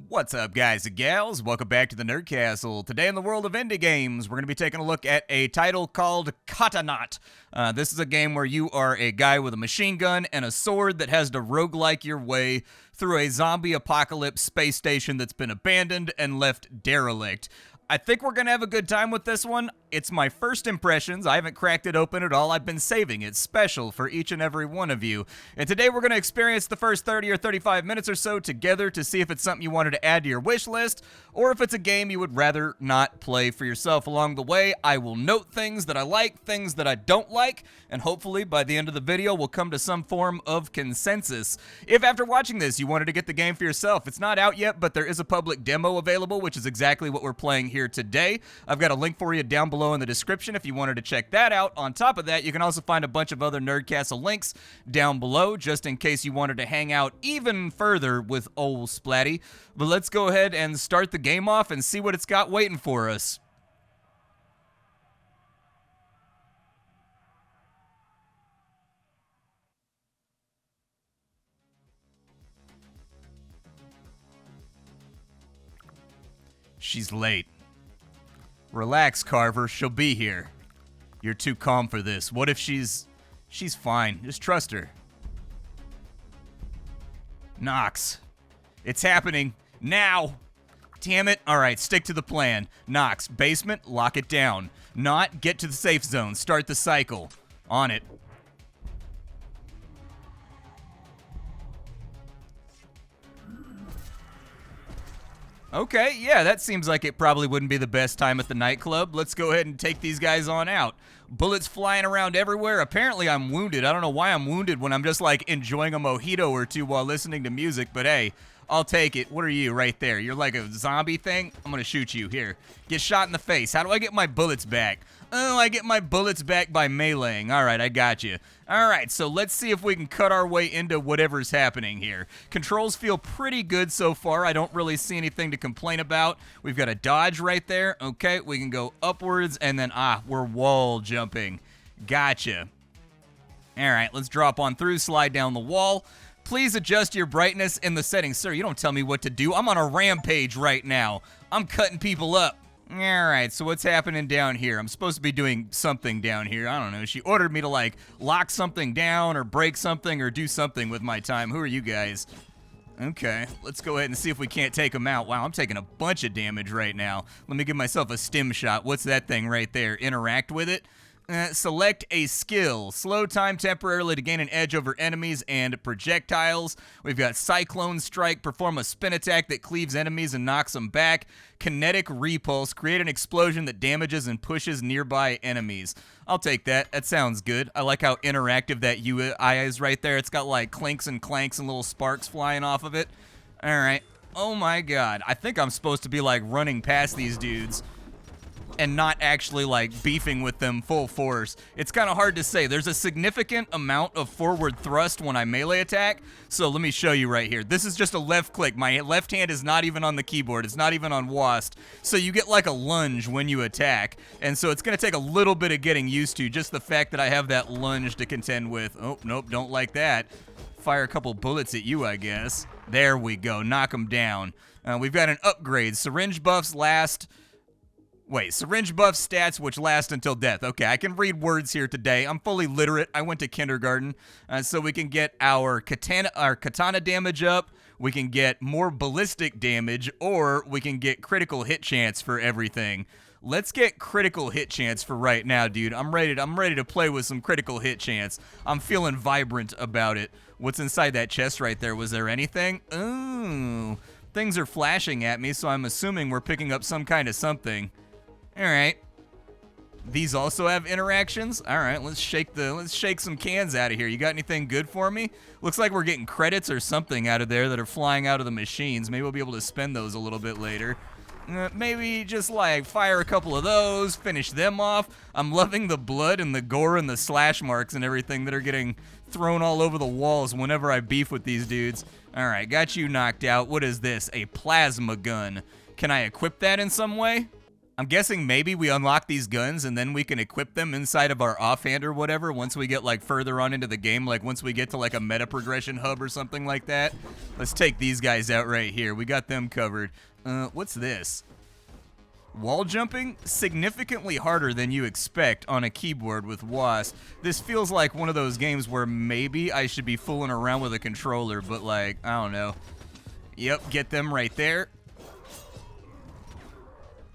What's up, guys and gals? Welcome back to the Nerd Castle. Today in the world of indie games, we're going to be taking a look at a title called Katanaut. This is a game where you are a guy with a machine gun and a sword that has to roguelike your way through a zombie apocalypse space station that's been abandoned and left derelict. I think we're going to have a good time with this one. It's my first impressions. I haven't cracked it open at all. I've been saving it special for each and every one of you. And today we're going to experience the first 30 or 35 minutes or so together to see if it's something you wanted to add to your wish list or if it's a game you would rather not play for yourself. Along the way, I will note things that I like, things that I don't like, and hopefully by the end of the video we'll come to some form of consensus. If after watching this you wanted to get the game for yourself, it's not out yet, but there is a public demo available, which is exactly what we're playing here today. I've got a link for you down below in the description if you wanted to check that out. On top of that, you can also find a bunch of other Nerdcastle links down below, just in case you wanted to hang out even further with old Splatty. But let's go ahead and start the game off and see what it's got waiting for us. She's late. Relax, Carver. She'll be here. You're too calm for this. What if she's fine? Just trust her. Knox. It's happening. Now. Damn it. All right, stick to the plan. Knox, basement, lock it down. Not, get to the safe zone. Start the cycle. On it. Okay, yeah, that seems like it probably wouldn't be the best time at the nightclub. Let's go ahead and take these guys on out. Bullets flying around everywhere. Apparently I'm wounded. I don't know why I'm wounded when I'm just like enjoying a mojito or two while listening to music, but hey, I'll take it. What are you right there? You're like a zombie thing? I'm gonna shoot you. Here, get shot in the face. How do I get my bullets back? Oh, I get my bullets back by meleeing. All right, I got you. All right, so let's see if we can cut our way into whatever's happening here. Controls feel pretty good so far. I don't really see anything to complain about. We've got a dodge right there. Okay, we can go upwards, and then, we're wall jumping. Gotcha. All right, let's drop on through, slide down the wall. Please adjust your brightness in the settings. Sir, you don't tell me what to do. I'm on a rampage right now. I'm cutting people up. All right, so what's happening down here? I'm supposed to be doing something down here. I don't know. She ordered me to, like, lock something down or break something or do something with my time. Who are you guys? Okay, let's go ahead and see if we can't take them out. Wow, I'm taking a bunch of damage right now. Let me give myself a stim shot. What's that thing right there? Interact with it. Select a skill. Slow time temporarily to gain an edge over enemies and projectiles. We've got Cyclone Strike. Perform a spin attack that cleaves enemies and knocks them back. Kinetic Repulse. Create an explosion that damages and pushes nearby enemies. I'll take that. That sounds good. I like how interactive that UI is right there. It's got like clinks and clanks and little sparks flying off of it. All right. Oh my god. I think I'm supposed to be like running past these dudes and not actually like beefing with them full force. It's kind of hard to say. There's a significant amount of forward thrust when I melee attack, so let me show you right here. This is just a left click. My left hand is not even on the keyboard. It's not even on WASD, so you get like a lunge when you attack, and so it's gonna take a little bit of getting used to, just the fact that I have that lunge to contend with. Oh, nope, don't like that. Fire a couple bullets at you, I guess. There we go, knock them down. We've got an upgrade. Syringe buffs last... Wait, syringe buff stats which last until death. Okay, I can read words here today. I'm fully literate. I went to kindergarten. So we can get our katana damage up, we can get more ballistic damage, or we can get critical hit chance for everything. Let's get critical hit chance for right now, dude. I'm ready to play with some critical hit chance. I'm feeling vibrant about it. What's inside that chest right there? Was there anything? Ooh. Things are flashing at me, so I'm assuming we're picking up some kind of something. All right. These also have interactions. All right, let's shake some cans out of here. You got anything good for me? Looks like we're getting credits or something out of there that are flying out of the machines. Maybe we'll be able to spend those a little bit later. Maybe just like fire a couple of those, finish them off. I'm loving the blood and the gore and the slash marks and everything that are getting thrown all over the walls whenever I beef with these dudes. All right, got you knocked out. What is this? A plasma gun. Can I equip that in some way? I'm guessing maybe we unlock these guns and then we can equip them inside of our offhand or whatever once we get like further on into the game, like once we get to like a meta progression hub or something like that. Let's take these guys out right here. We got them covered. What's this? Wall jumping? Significantly harder than you expect on a keyboard with WASD. This feels like one of those games where maybe I should be fooling around with a controller, but like, I don't know. Yep, get them right there.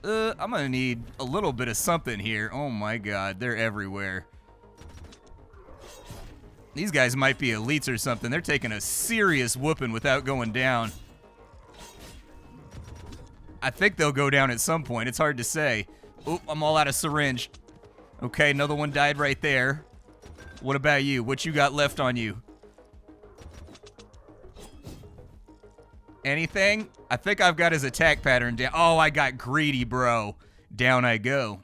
I'm gonna need a little bit of something here. Oh my god, they're everywhere. These guys might be elites or something. They're taking a serious whooping without going down. I think they'll go down at some point. It's hard to say. Oop, I'm all out of syringe. Okay, another one died right there. What about you? What you got left on you? Anything? I think I've got his attack pattern down. Oh, I got greedy, bro. Down I go.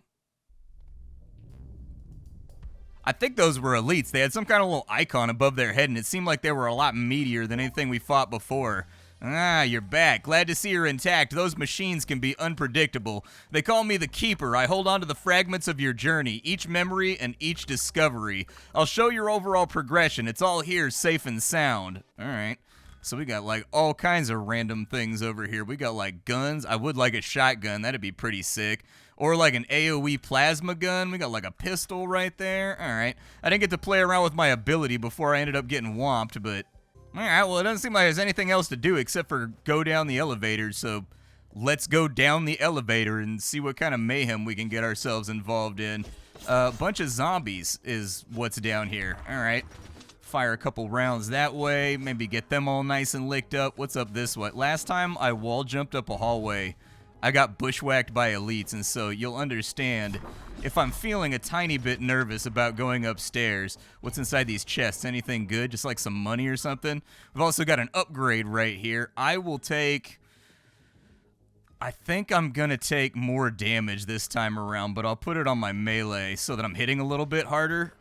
I think those were elites. They had some kind of little icon above their head, and it seemed like they were a lot meatier than anything we fought before. Ah, you're back. Glad to see you're intact. Those machines can be unpredictable. They call me the Keeper. I hold on to the fragments of your journey, each memory and each discovery. I'll show your overall progression. It's all here, safe and sound. All right. So we got like all kinds of random things over here. We got like guns. I would like a shotgun. That'd be pretty sick. Or like an AoE plasma gun. We got like a pistol right there. All right. I didn't get to play around with my ability before I ended up getting whomped, but all right. Well, it doesn't seem like there's anything else to do except for go down the elevator. So let's go down the elevator and see what kind of mayhem we can get ourselves involved in. A bunch of zombies is what's down here. All right. Fire a couple rounds that way, maybe get them all nice and licked up. What's up this way? Last time I wall jumped up a hallway, I got bushwhacked by elites, and so you'll understand if I'm feeling a tiny bit nervous about going upstairs. What's inside these chests? Anything good? Just like some money or something? We've also got an upgrade right here. I think I'm gonna take more damage this time around, but I'll put it on my melee so that I'm hitting a little bit harder.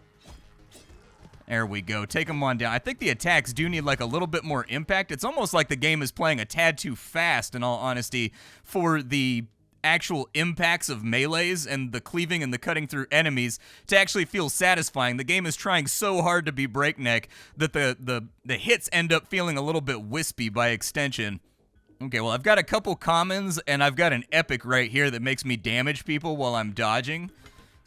There we go. Take them on down. I think the attacks do need like a little bit more impact. It's almost like the game is playing a tad too fast, in all honesty, for the actual impacts of melees and the cleaving and the cutting through enemies to actually feel satisfying. The game is trying so hard to be breakneck that the hits end up feeling a little bit wispy by extension. Okay, well, I've got a couple commons, and I've got an epic right here that makes me damage people while I'm dodging.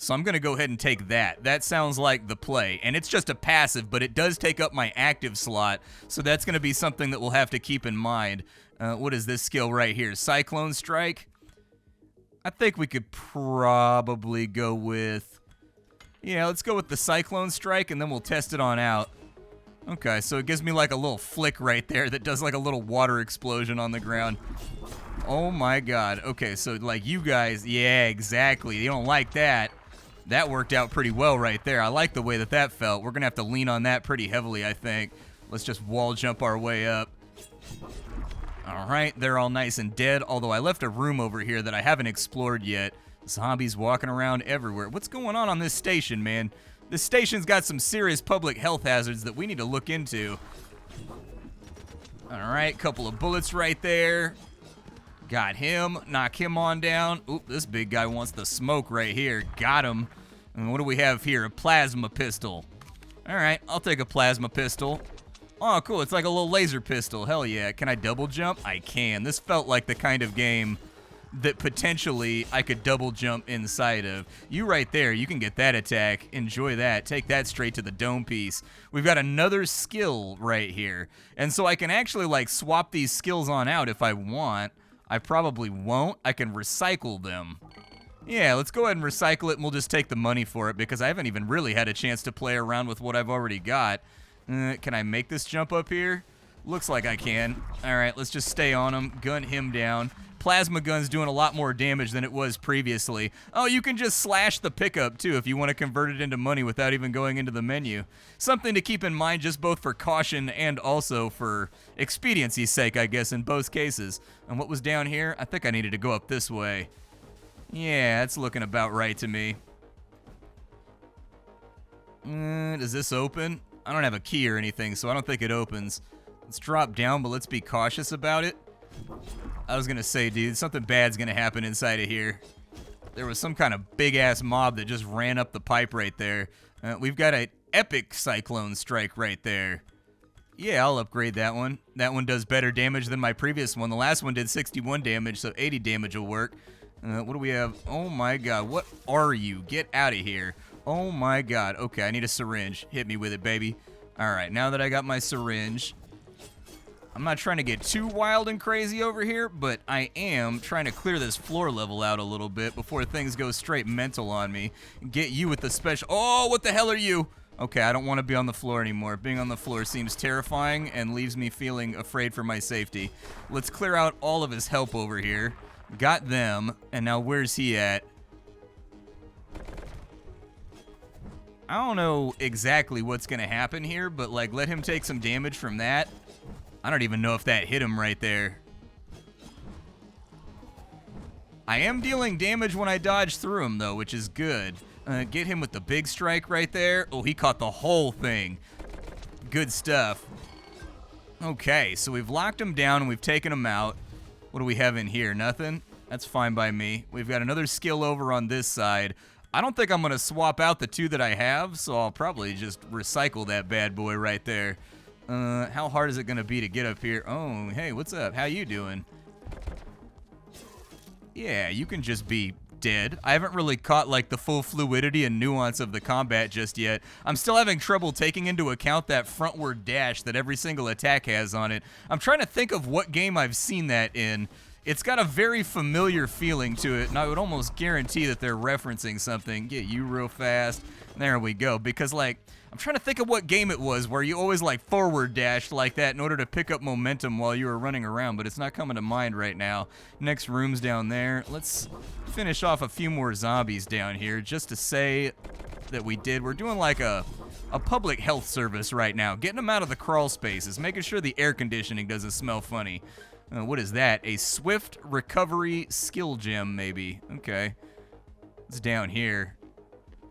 So I'm going to go ahead and take that. That sounds like the play. And it's just a passive, but it does take up my active slot. So that's going to be something that we'll have to keep in mind. What is this skill right here? Cyclone Strike? I think we could probably go with... Yeah, let's go with the Cyclone Strike, and then we'll test it on out. Okay, so it gives me like a little flick right there that does like a little water explosion on the ground. Oh my god. Okay, so like you guys... Yeah, exactly. You don't like that. That worked out pretty well right there. I like the way that that felt. We're going to have to lean on that pretty heavily, I think. Let's just wall jump our way up. All right, they're all nice and dead, although I left a room over here that I haven't explored yet. Zombies walking around everywhere. What's going on this station, man? This station's got some serious public health hazards that we need to look into. All right, couple of bullets right there. Got him. Knock him on down. Oop, this big guy wants the smoke right here. Got him. And what do we have here? A plasma pistol. All right, I'll take a plasma pistol. Oh, cool. It's like a little laser pistol. Hell yeah. Can I double jump? I can. This felt like the kind of game that potentially I could double jump inside of. You right there, you can get that attack. Enjoy that. Take that straight to the dome piece. We've got another skill right here. And so I can actually like swap these skills on out if I want. I probably won't. I can recycle them. Yeah, let's go ahead and recycle it, and we'll just take the money for it because I haven't even really had a chance to play around with what I've already got. Can I make this jump up here? Looks like I can. All right, let's just stay on him, gun him down. Plasma gun's doing a lot more damage than it was previously. Oh, you can just slash the pickup, too, if you want to convert it into money without even going into the menu. Something to keep in mind just both for caution and also for expediency's sake, I guess, in both cases. And what was down here? I think I needed to go up this way. Yeah, it's looking about right to me. Does this open? I don't have a key or anything, so I don't think it opens. Let's drop down, but let's be cautious about it. I was gonna say, dude, something bad's gonna happen inside of here. There was some kind of big-ass mob that just ran up the pipe right there. We've got an epic cyclone strike right there. Yeah, I'll upgrade that one. That one does better damage than my previous one. The last one did 61 damage, so 80 damage will work. What do we have? Oh my god, what are you? Get out of here. Oh my god. Okay, I need a syringe. Hit me with it, baby. Alright, now that I got my syringe, I'm not trying to get too wild and crazy over here, but I am trying to clear this floor level out a little bit before things go straight mental on me. Get you with the special... Oh, what the hell are you? Okay, I don't want to be on the floor anymore. Being on the floor seems terrifying and leaves me feeling afraid for my safety. Let's clear out all of his help over here. Got them, and now where's he at? I don't know exactly what's going to happen here, but like let him take some damage from that. I don't even know if that hit him right there. I am dealing damage when I dodge through him, though, which is good. Get him with the big strike right there. Oh, he caught the whole thing. Good stuff. Okay, so we've locked him down and we've taken him out. What do we have in here? Nothing? That's fine by me. We've got another skill over on this side. I don't think I'm going to swap out the two that I have, so I'll probably just recycle that bad boy right there. How hard is it going to be to get up here? Oh, hey, what's up? How you doing? Yeah, you can just be dead. I haven't really caught like the full fluidity and nuance of the combat just yet. I'm still having trouble taking into account that frontward dash that every single attack has on it. I'm trying to think of what game I've seen that in. It's got a very familiar feeling to it, and I would almost guarantee that they're referencing something. Get you real fast. There we go. Because, like, I'm trying to think of what game it was where you always, like, forward dashed like that in order to pick up momentum while you were running around, but it's not coming to mind right now. Next room's down there. Let's finish off a few more zombies down here just to say that we did. We're doing, like, a public health service right now. Getting them out of the crawl spaces, making sure the air conditioning doesn't smell funny. What is that? A swift recovery skill gem, maybe. Okay. It's down here.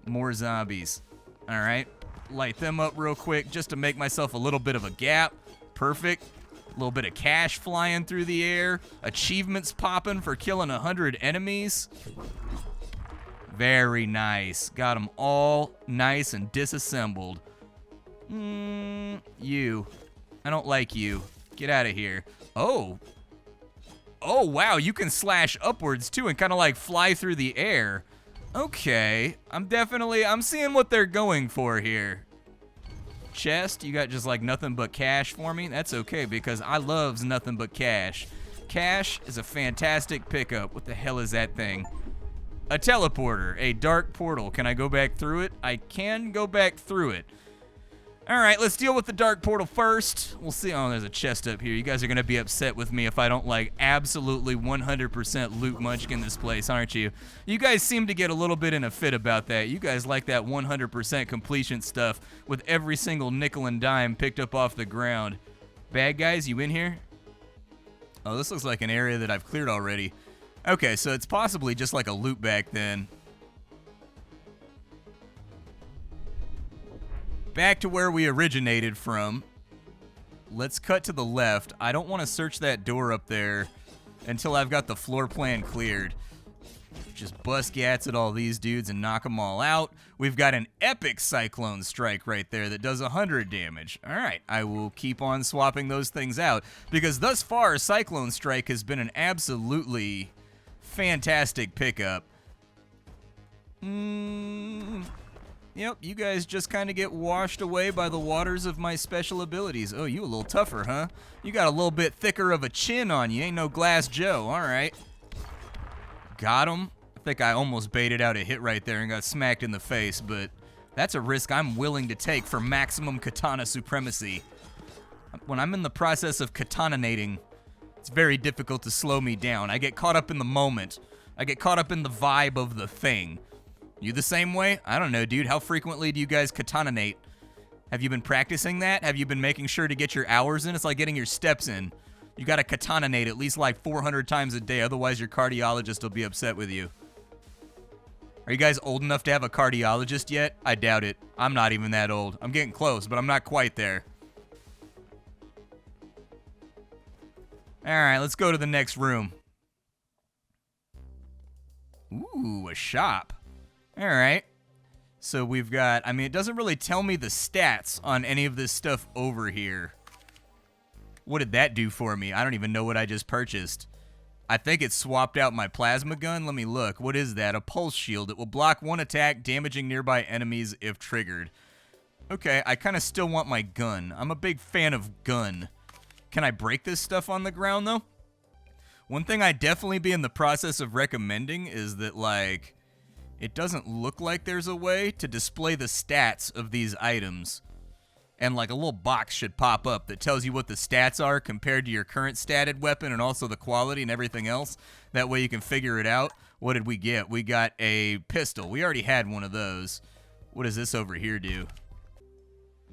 More zombies. All right. Light them up real quick just to make myself a little bit of a gap. Perfect. A little bit of cash flying through the air. Achievements popping for killing 100 enemies. Very nice. Got them all nice and disassembled. You. I don't like you. Get out of here. Oh. Oh, wow, you can slash upwards, too, and kind of, like, fly through the air. Okay. I'm seeing what they're going for here. Chest, you got just, like, nothing but cash for me? That's okay, because I loves nothing but cash. Cash is a fantastic pickup. What the hell is that thing? A teleporter, a dark portal. Can I go back through it? I can go back through it. All right, let's deal with the dark portal first. We'll see. Oh, there's a chest up here. You guys are going to be upset with me if I don't, like, absolutely 100% loot munchkin this place, aren't you? You guys seem to get a little bit in a fit about that. You guys like that 100% completion stuff with every single nickel and dime picked up off the ground. Bad guys, you in here? Oh, this looks like an area that I've cleared already. Okay, so it's possibly just like a loot back then. Back to where we originated from. Let's cut to the left. I don't want to search that door up there until I've got the floor plan cleared. Just bust gats at all these dudes and knock them all out. We've got an epic cyclone strike right there that does 100 damage. All right, I will keep on swapping those things out because thus far, cyclone strike has been an absolutely fantastic pickup. Yep, you guys just kind of get washed away by the waters of my special abilities. Oh, you a little tougher, huh? You got a little bit thicker of a chin on you. Ain't no Glass Joe. All right. Got him. I think I almost baited out a hit right there and got smacked in the face, but that's a risk I'm willing to take for maximum katana supremacy. When I'm in the process of katananating, it's very difficult to slow me down. I get caught up in the moment. I get caught up in the vibe of the thing. You the same way? I don't know, dude. How frequently do you guys katananate? Have you been practicing that? Have you been making sure to get your hours in? It's like getting your steps in. You gotta katananate at least like 400 times a day, otherwise your cardiologist will be upset with you. Are you guys old enough to have a cardiologist yet? I doubt it. I'm not even that old. I'm getting close, but I'm not quite there. Alright, let's go to the next room. Ooh, a shop. All right. So we've got, I mean, it doesn't really tell me the stats on any of this stuff over here. What did that do for me? I don't even know what I just purchased. I think it swapped out my plasma gun. Let me look. What is that? A pulse shield. It will block one attack, damaging nearby enemies if triggered. Okay, I kind of still want my gun. I'm a big fan of gun. Can I break this stuff on the ground, though? One thing I'd definitely be in the process of recommending is that, like, it doesn't look like there's a way to display the stats of these items. And, like, a little box should pop up that tells you what the stats are compared to your current statted weapon and also the quality and everything else. That way you can figure it out. What did we get? We got a pistol. We already had one of those. What does this over here do?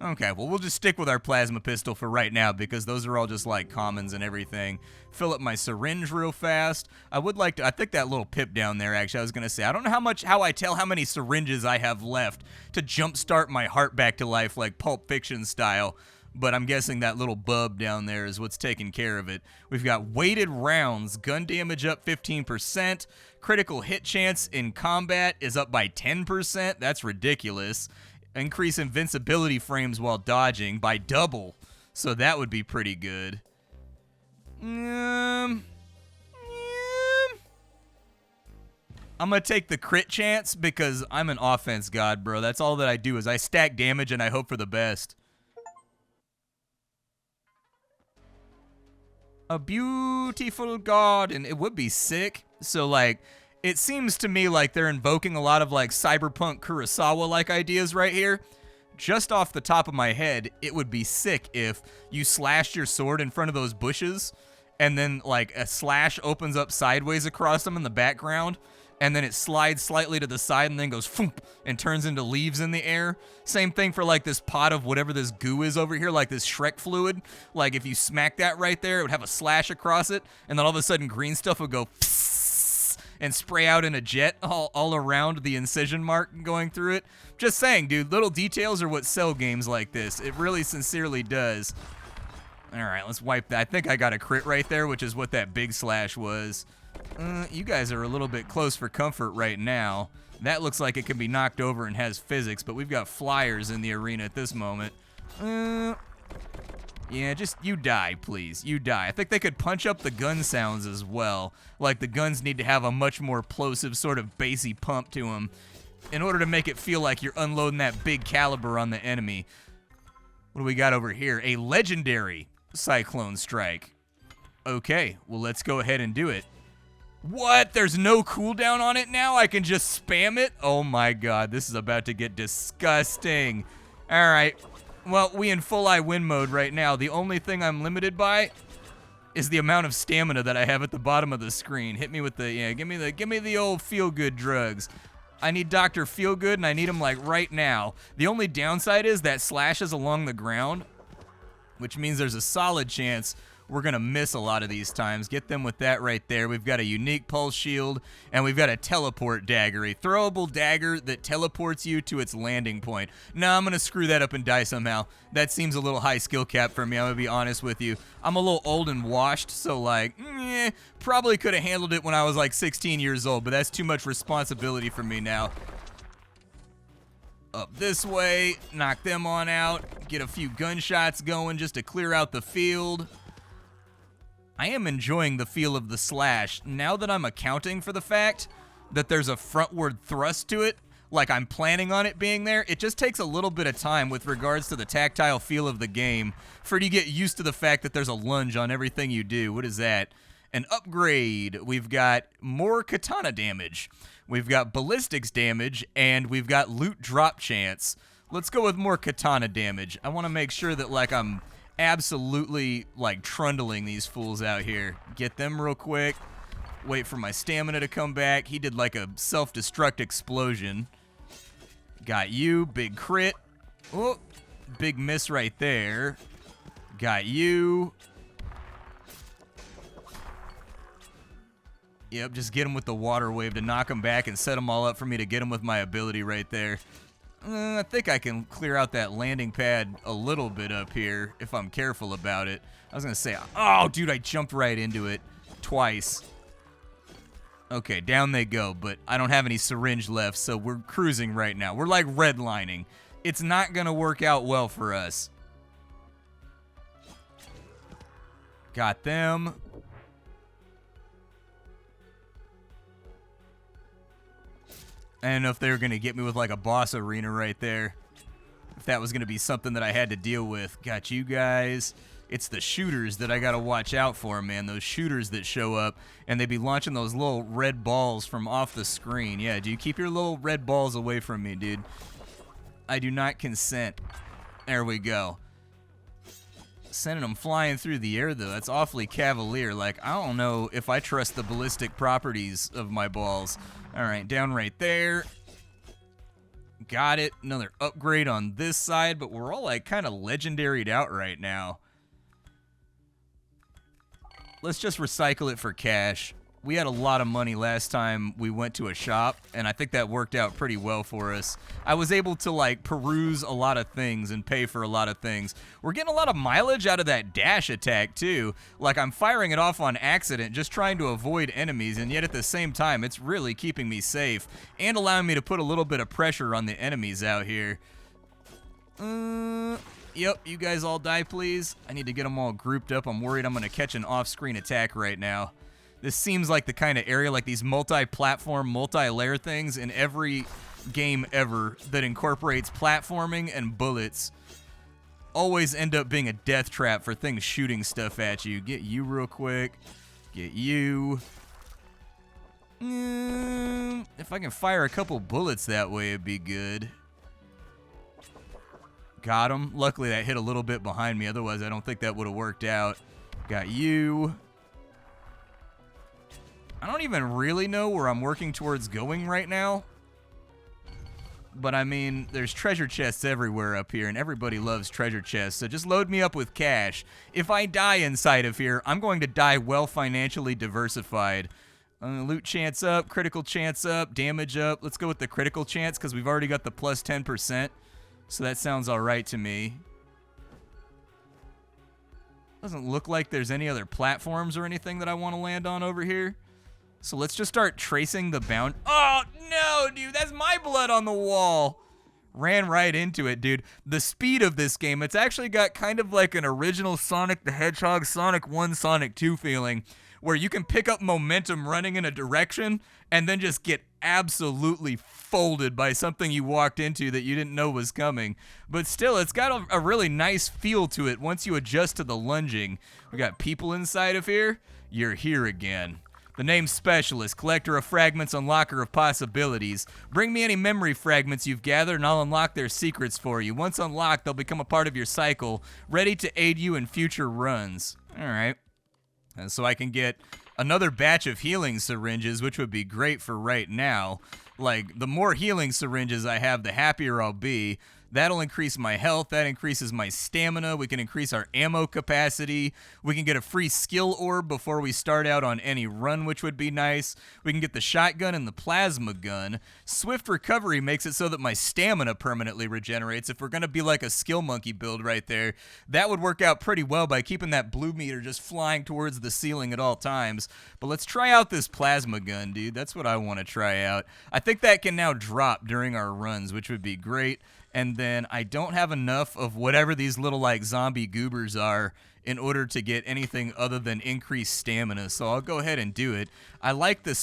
Okay, well, we'll just stick with our plasma pistol for right now because those are all just, like, commons and everything. Fill up my syringe real fast. I would like to, I think that little pip down there, actually, I was going to say, I don't know how I tell how many syringes I have left to jumpstart my heart back to life like Pulp Fiction style, but I'm guessing that little bub down there is what's taking care of it. We've got weighted rounds, gun damage up 15%, critical hit chance in combat is up by 10%, that's ridiculous. Increase invincibility frames while dodging by double. So that would be pretty good. I'm going to take the crit chance because I'm an offense god, bro. That's all that I do is I stack damage and I hope for the best. A beautiful garden. It would be sick. So, like, it seems to me like they're invoking a lot of, like, Cyberpunk Kurosawa-like ideas right here. Just off the top of my head, it would be sick if you slashed your sword in front of those bushes, and then, like, a slash opens up sideways across them in the background, and then it slides slightly to the side and then goes foomp and turns into leaves in the air. Same thing for, like, this pot of whatever this goo is over here, like this Shrek fluid. Like, if you smack that right there, it would have a slash across it, and then all of a sudden green stuff would go and spray out in a jet all around the incision mark going through it. Just saying, dude, little details are what sell games like this. It really sincerely does. All right, let's wipe that. I think I got a crit right there, which is what that big slash was. You guys are a little bit close for comfort right now. That looks like it can be knocked over and has physics, but we've got flyers in the arena at this moment. Yeah, just you die, please. You die. I think they could punch up the gun sounds as well. Like, the guns need to have a much more plosive sort of bassy pump to them in order to make it feel like you're unloading that big caliber on the enemy. What do we got over here? A legendary Cyclone Strike. Okay, well, let's go ahead and do it. What? There's no cooldown on it now? I can just spam it? Oh my god, this is about to get disgusting. All right. Well, we in full I win mode right now. The only thing I'm limited by is the amount of stamina that I have at the bottom of the screen. Hit me with the, yeah, give me the old feel-good drugs. I need Dr. Feelgood, and I need him, like, right now. The only downside is that slashes along the ground, which means there's a solid chance we're going to miss a lot of these times. Get them with that right there. We've got a unique pulse shield, and we've got a teleport dagger, a throwable dagger that teleports you to its landing point. No, I'm going to screw that up and die somehow. That seems a little high skill cap for me, I'm going to be honest with you. I'm a little old and washed, so, like, probably could have handled it when I was, like, 16 years old, but that's too much responsibility for me now. Up this way, knock them on out, get a few gunshots going just to clear out the field. I am enjoying the feel of the slash now that I'm accounting for the fact that there's a frontward thrust to it, like I'm planning on it being there. It just takes a little bit of time with regards to the tactile feel of the game for you to get used to the fact that there's a lunge on everything you do. What is that? An upgrade. We've got more katana damage. We've got ballistics damage, and we've got loot drop chance. Let's go with more katana damage. I want to make sure that, like, I'm absolutely, like, trundling these fools out here. Get them real quick. Wait for my stamina to come back. He did, like, a self-destruct explosion. Got you. Big crit. Oh, big miss right there. Got you. Yep, just get him with the water wave to knock him back and set them all up for me to get him with my ability right there. I think I can clear out that landing pad a little bit up here if I'm careful about it. I was going to say, oh, dude, I jumped right into it twice. Okay, down they go, but I don't have any syringe left, so we're cruising right now. We're like redlining. It's not gonna work out well for us. Got them. I didn't know if they were gonna get me with like a boss arena right there. If that was gonna be something that I had to deal with. Got you guys. It's the shooters that I gotta watch out for, man. Those shooters that show up, and they be launching those little red balls from off the screen. Yeah, dude, keep your little red balls away from me, dude. I do not consent. There we go. Sending them flying through the air, though. That's awfully cavalier. Like, I don't know if I trust the ballistic properties of my balls. All right, down right there. Got it. Another upgrade on this side, but we're all, like, kind of legendaried out right now. Let's just recycle it for cash. We had a lot of money last time we went to a shop, and I think that worked out pretty well for us. I was able to, like, peruse a lot of things and pay for a lot of things. We're getting a lot of mileage out of that dash attack, too. Like, I'm firing it off on accident, just trying to avoid enemies, and yet at the same time, it's really keeping me safe and allowing me to put a little bit of pressure on the enemies out here. Yep, you guys all die, please. I need to get them all grouped up. I'm worried I'm going to catch an off-screen attack right now. This seems like the kind of area, like these multi-platform, multi-layer things in every game ever that incorporates platforming and bullets always end up being a death trap for things shooting stuff at you. Get you real quick. Get you. If I can fire a couple bullets that way, it'd be good. Got him. Luckily, that hit a little bit behind me. Otherwise, I don't think that would have worked out. Got you. I don't even really know where I'm working towards going right now. But, I mean, there's treasure chests everywhere up here, and everybody loves treasure chests, so just load me up with cash. If I die inside of here, I'm going to die well financially diversified. Loot chance up, critical chance up, damage up. Let's go with the critical chance, because we've already got the plus 10%. So that sounds all right to me. Doesn't look like there's any other platforms or anything that I want to land on over here. So let's just start tracing the bound. Oh, no, dude, that's my blood on the wall. Ran right into it, dude. The speed of this game, it's actually got kind of like an original Sonic the Hedgehog, Sonic 1, Sonic 2 feeling, where you can pick up momentum running in a direction and then just get absolutely folded by something you walked into that you didn't know was coming. But still, it's got a really nice feel to it once you adjust to the lunging. We got people inside of here. You're here again. The name's Specialist, collector of fragments, unlocker of possibilities. Bring me any memory fragments you've gathered and I'll unlock their secrets for you. Once unlocked, they'll become a part of your cycle, ready to aid you in future runs. All right. And so I can get another batch of healing syringes, which would be great for right now. Like, the more healing syringes I have, the happier I'll be. That'll increase my health. That increases my stamina. We can increase our ammo capacity. We can get a free skill orb before we start out on any run, which would be nice. We can get the shotgun and the plasma gun. Swift recovery makes it so that my stamina permanently regenerates. If we're going to be like a skill monkey build right there, that would work out pretty well by keeping that blue meter just flying towards the ceiling at all times. But let's try out this plasma gun, dude. That's what I want to try out. I think that can now drop during our runs, which would be great. And then I don't have enough of whatever these little like zombie goobers are in order to get anything other than increased stamina. So I'll go ahead and do it. I like the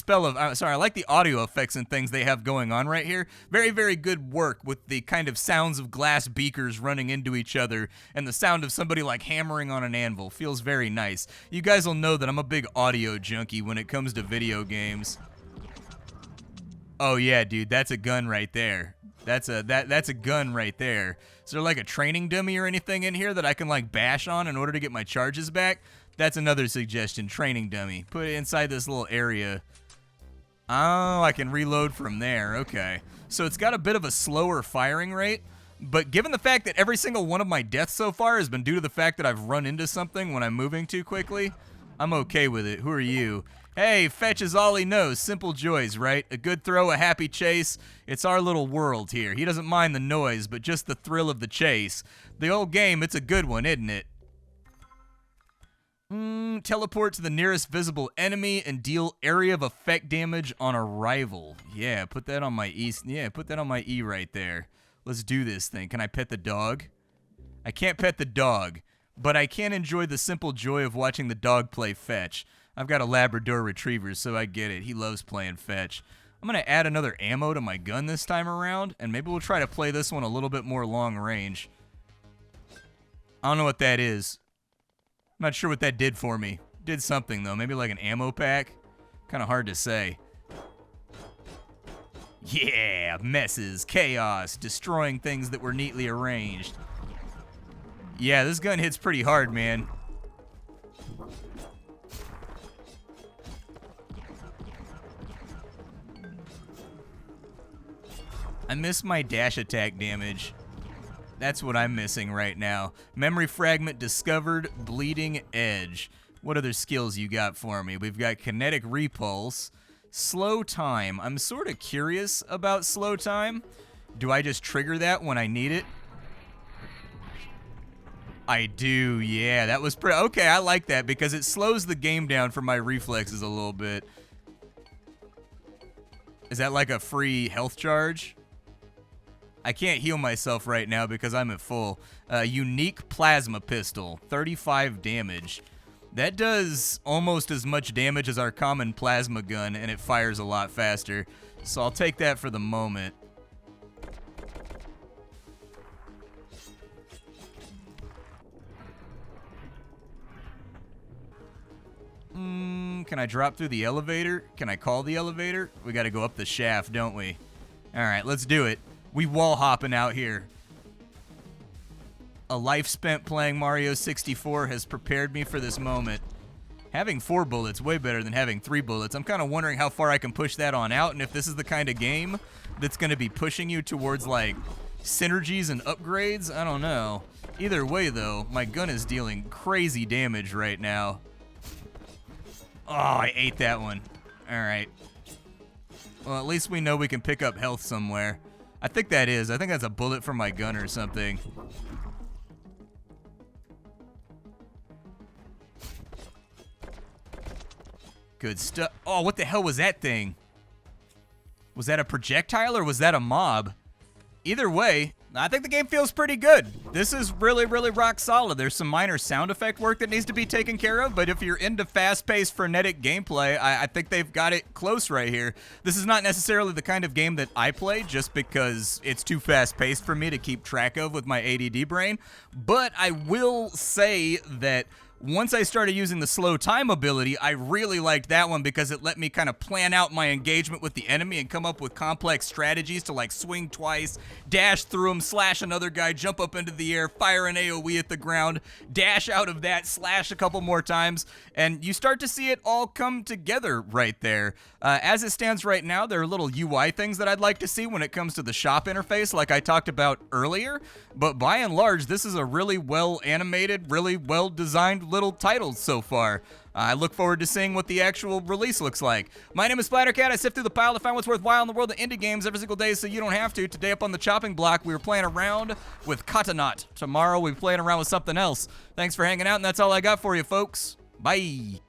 I like the audio effects and things they have going on right here. Very, very good work with the kind of sounds of glass beakers running into each other and the sound of somebody like hammering on an anvil. Feels very nice. You guys will know that I'm a big audio junkie when it comes to video games. Oh yeah, dude, that's a gun right there. That's a gun right there. Is there like a training dummy or anything in here that I can like bash on in order to get my charges back? That's another suggestion, training dummy. Put it inside this little area. Oh, I can reload from there. Okay. So it's got a bit of a slower firing rate, but given the fact that every single one of my deaths so far has been due to the fact that I've run into something when I'm moving too quickly, I'm okay with it. Who are you? Hey, fetch is all he knows. Simple joys, right? A good throw, a happy chase. It's our little world here. He doesn't mind the noise, but just the thrill of the chase. The old game, it's a good one, isn't it? Teleport to the nearest visible enemy and deal area of effect damage on arrival. Yeah, put that on my E. Yeah, put that on my E right there. Let's do this thing. Can I pet the dog? I can't pet the dog, but I can enjoy the simple joy of watching the dog play fetch. I've got a Labrador Retriever, so I get it. He loves playing fetch. I'm going to add another ammo to my gun this time around, and maybe we'll try to play this one a little bit more long range. I don't know what that is. I'm not sure what that did for me. Did something, though. Maybe like an ammo pack? Kind of hard to say. Yeah, messes, chaos, destroying things that were neatly arranged. Yeah, this gun hits pretty hard, man. I miss my dash attack damage. That's what I'm missing right now. Memory fragment discovered, bleeding edge. What other skills you got for me? We've got kinetic repulse, slow time. I'm sort of curious about slow time. Do I just trigger that when I need it? I do, yeah. That was pretty okay. I like that because it slows the game down for my reflexes a little bit. Is that like a free health charge? I can't heal myself right now because I'm at full. Unique plasma pistol, 35 damage. That does almost as much damage as our common plasma gun, and it fires a lot faster. So I'll take that for the moment. Can I drop through the elevator? Can I call the elevator? We got to go up the shaft, don't we? All right, let's do it. We wall hopping out here. A life spent playing Mario 64 has prepared me for this moment. Having 4 bullets, way better than having 3 bullets. I'm kind of wondering how far I can push that on out, and if this is the kind of game that's going to be pushing you towards, like, synergies and upgrades. I don't know. Either way, though, my gun is dealing crazy damage right now. Oh, I ate that one. All right. Well, at least we know we can pick up health somewhere. I think that is. I think that's a bullet from my gun or something. Good stuff. Oh, what the hell was that thing? Was that a projectile or was that a mob? Either way, I think the game feels pretty good. This is really, really rock solid. There's some minor sound effect work that needs to be taken care of, but if you're into fast-paced, frenetic gameplay, I think they've got it close right here. This is not necessarily the kind of game that I play just because it's too fast-paced for me to keep track of with my ADD brain, but I will say that once I started using the slow time ability, I really liked that one because it let me kind of plan out my engagement with the enemy and come up with complex strategies to like swing twice, dash through them, slash another guy, jump up into the air, fire an AoE at the ground, dash out of that, slash a couple more times, and you start to see it all come together right there. As it stands right now, there are little UI things that I'd like to see when it comes to the shop interface like I talked about earlier, but by and large, this is a really well animated, really well designed little titles so far. I look forward to seeing what the actual release looks like. My name is Splattercat. I sift through the pile to find what's worthwhile in the world of indie games every single day so you don't have to. Today up on the chopping block, we were playing around with Katanaut. Tomorrow we'll be playing around with something else. Thanks for hanging out, and that's all I got for you, folks. Bye.